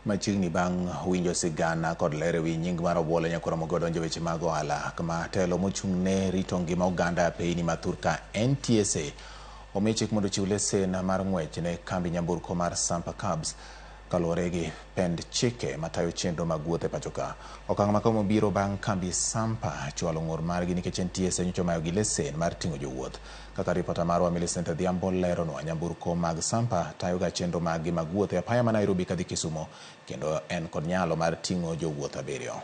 Machiegni bang' winjo sigana kod lero wi nying mar Obuolo Nyakoromogo donjo weche mag ohala kama telo mochung'ne rito ngima oganda piny ma Thurka NTSA omiyo chik mondo chiw lesen mar ng'wech ne kambi nyamburko mar Sampa Cabs kaluwore gi pend chike matayo chenro mag wuoth e pacho ka. Okang' ma kama biro bang' kambi Sampa chwalo ng'ur margi nikech NTSA nyocha omayogi lesen mar ting'o jowuoth. Kaka ripota marwa Millicent Adhiambo leronwa, nyamburko mag Sampa tayoga chenro maggi mag wuoth e apaya ma Nairobi kadhi Kisumo, kendo en kod nyalo mar ting'o jowuoth 7.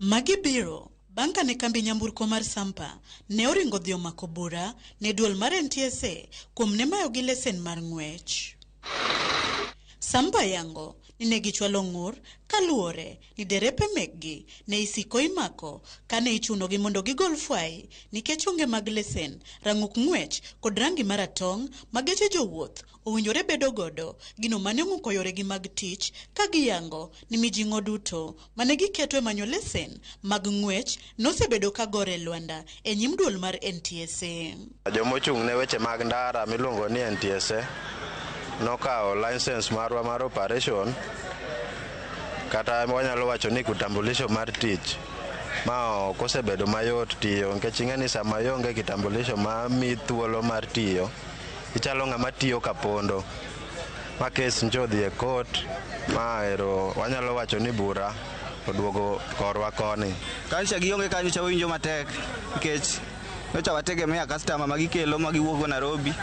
Magi biro bang' kane kambi nyamburko mar Sampa ne oringo dhi omako bura ne duol mar NTSA kuom ne mayogi lesen mar ng'wech. Sampa yango ni ne gichwalo ng'ur kaluwore ni derepe mekgi ne isiko imako kane ichunogi mondo gigol fwai nikech onge mag lesen, rang'uk ng'wech kod rangi maratong' ma geche jowuoth owinjore bedo godo, gino mane ong'uko yoregi mag tich ka giyango ni mijing'o duto mane giketo e manyo lesen mag ng'wech nosebedo ka gore lwanda e nyim duol mar NTSA. Jomochung' ne weche mag ndara miluongo ni NTSA nokao license marwa mar operation kata wanyalo wacho ni kitambulisho mar tich ma ok osebedo mayot tiyo, nikech ing'eni sama ionge kitambulisho ma mi thuolo mar tiyo ichalo ng'ama tiyo kapondo ma kes nchodhi e court ma ero wanyalo wacho ni bura oduogo korwa koni. Kancha gionge kanyo cha winjo matek nikech nocha wategemea customer magikelo magiwuogo Nairobi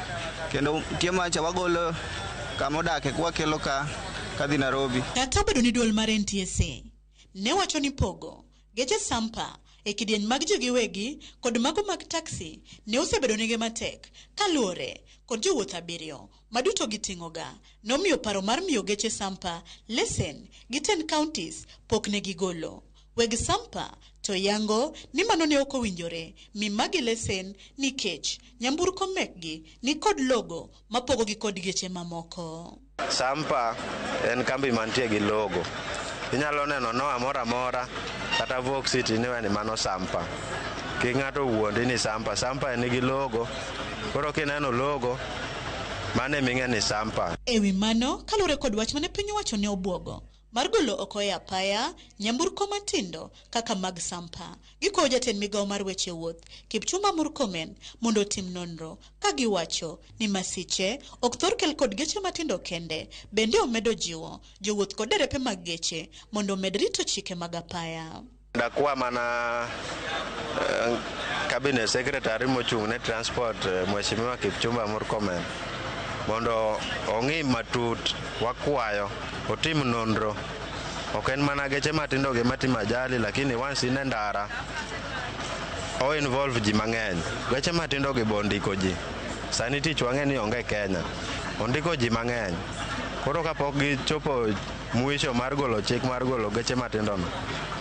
kendo tiema cha wagolo kama odake kwa kelo kadhi Nairobi. Kata obedo ni duol mar NTSA ne wacho ni pogo geche Sampa e kidieny mag ji giwegi kod mago mag taxi ne osebedo nege matek kaluwore kod jowuoth 7 maduto giting'oga nomiyo paro mar miyo geche Sampa lesen gi 10 counties pok ne gigolo. Weg Sampa to yango ni mano ne ok owinjore mi magi lesen nikech nyamburko mekgi ni kod logo mapogogi kod geche mamoko. Sampa en kambi mantie gi logo. Inyalo neno no amora kata Vox City ni weni mano Sampa. Ki ng'ato wuondi ni Sampa en gi logo. Koro kineno logo mane ming'e ni Sampa. Ewi mano kalure kod wach mane piny wacho ne obwogo mar golo oko e apaya nyamburko matindo kaka mag Sampa. Gikowo jatend migawo mar weche wuoth Kipchumba Murkomen mondo tim nonro ka giwacho ni masiche ok thor kel kod geche matindo kende, bende omedo jiwo jowuoth kod derepe mag geche mondo med rito chike mag apaya. Dakwa mana cabinet secretary mochung' ne transport Mheshimiwa Kipchumba Murkomen mondo ong'i matut, wakwayo otim nonro. Ok en mana geche matindo gi matimo ajali, lakini once in ndara o involve ji mang'eny. Geche matindo gi bondiko ji. Sani tich wang'eni onge Kenya. Ondiko ji mang'eny. Koro kapok gichopo mwisho mar golo chik mar golo geche matindo no,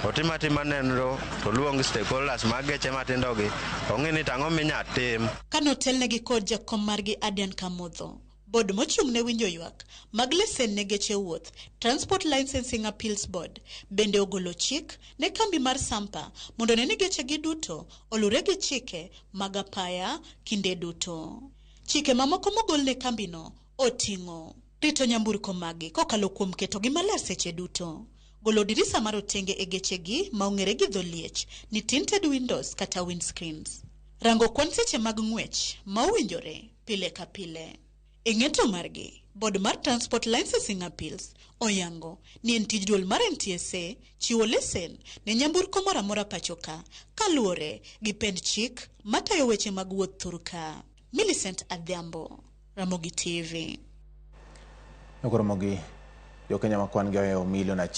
otim atima nonro to luong stakeholders mag geche matindo gi ong'i ni tang'o minya tim. Kanotelnegi kod jakom margi Aden Kamodho, bod mochung' ne winjo ywak mag lesen ne geche wuoth Transport Licensing Appeals Board bende ogolo chik ne kambi mar Sampa mondo ne geche gi duto olure gi chike mag apaya kinde duto. Chike mamoko mogol ne kambi no oting'o rito nyamburko magi kokalo kuom keto gi maler seche duto, golo dirisa mar otenge e geche gi ma ong'ere gi dholiech ni tinted windows kata windscreens, rango kwan seche mag ng'wech ma owinjore pile ka pile. E ng'eto margi, Board mar Transport Licensing Appeals oyango ni en tij duol mar NTSA chiwo lesen ne nyamburko moro amora pacho ka kaluwore gi pend chik matayo weche mag wuoth Thurka. Millicent Adhiambo, Ramogi TV. Nyakoromogi, jo Kenya makwan gi milion 1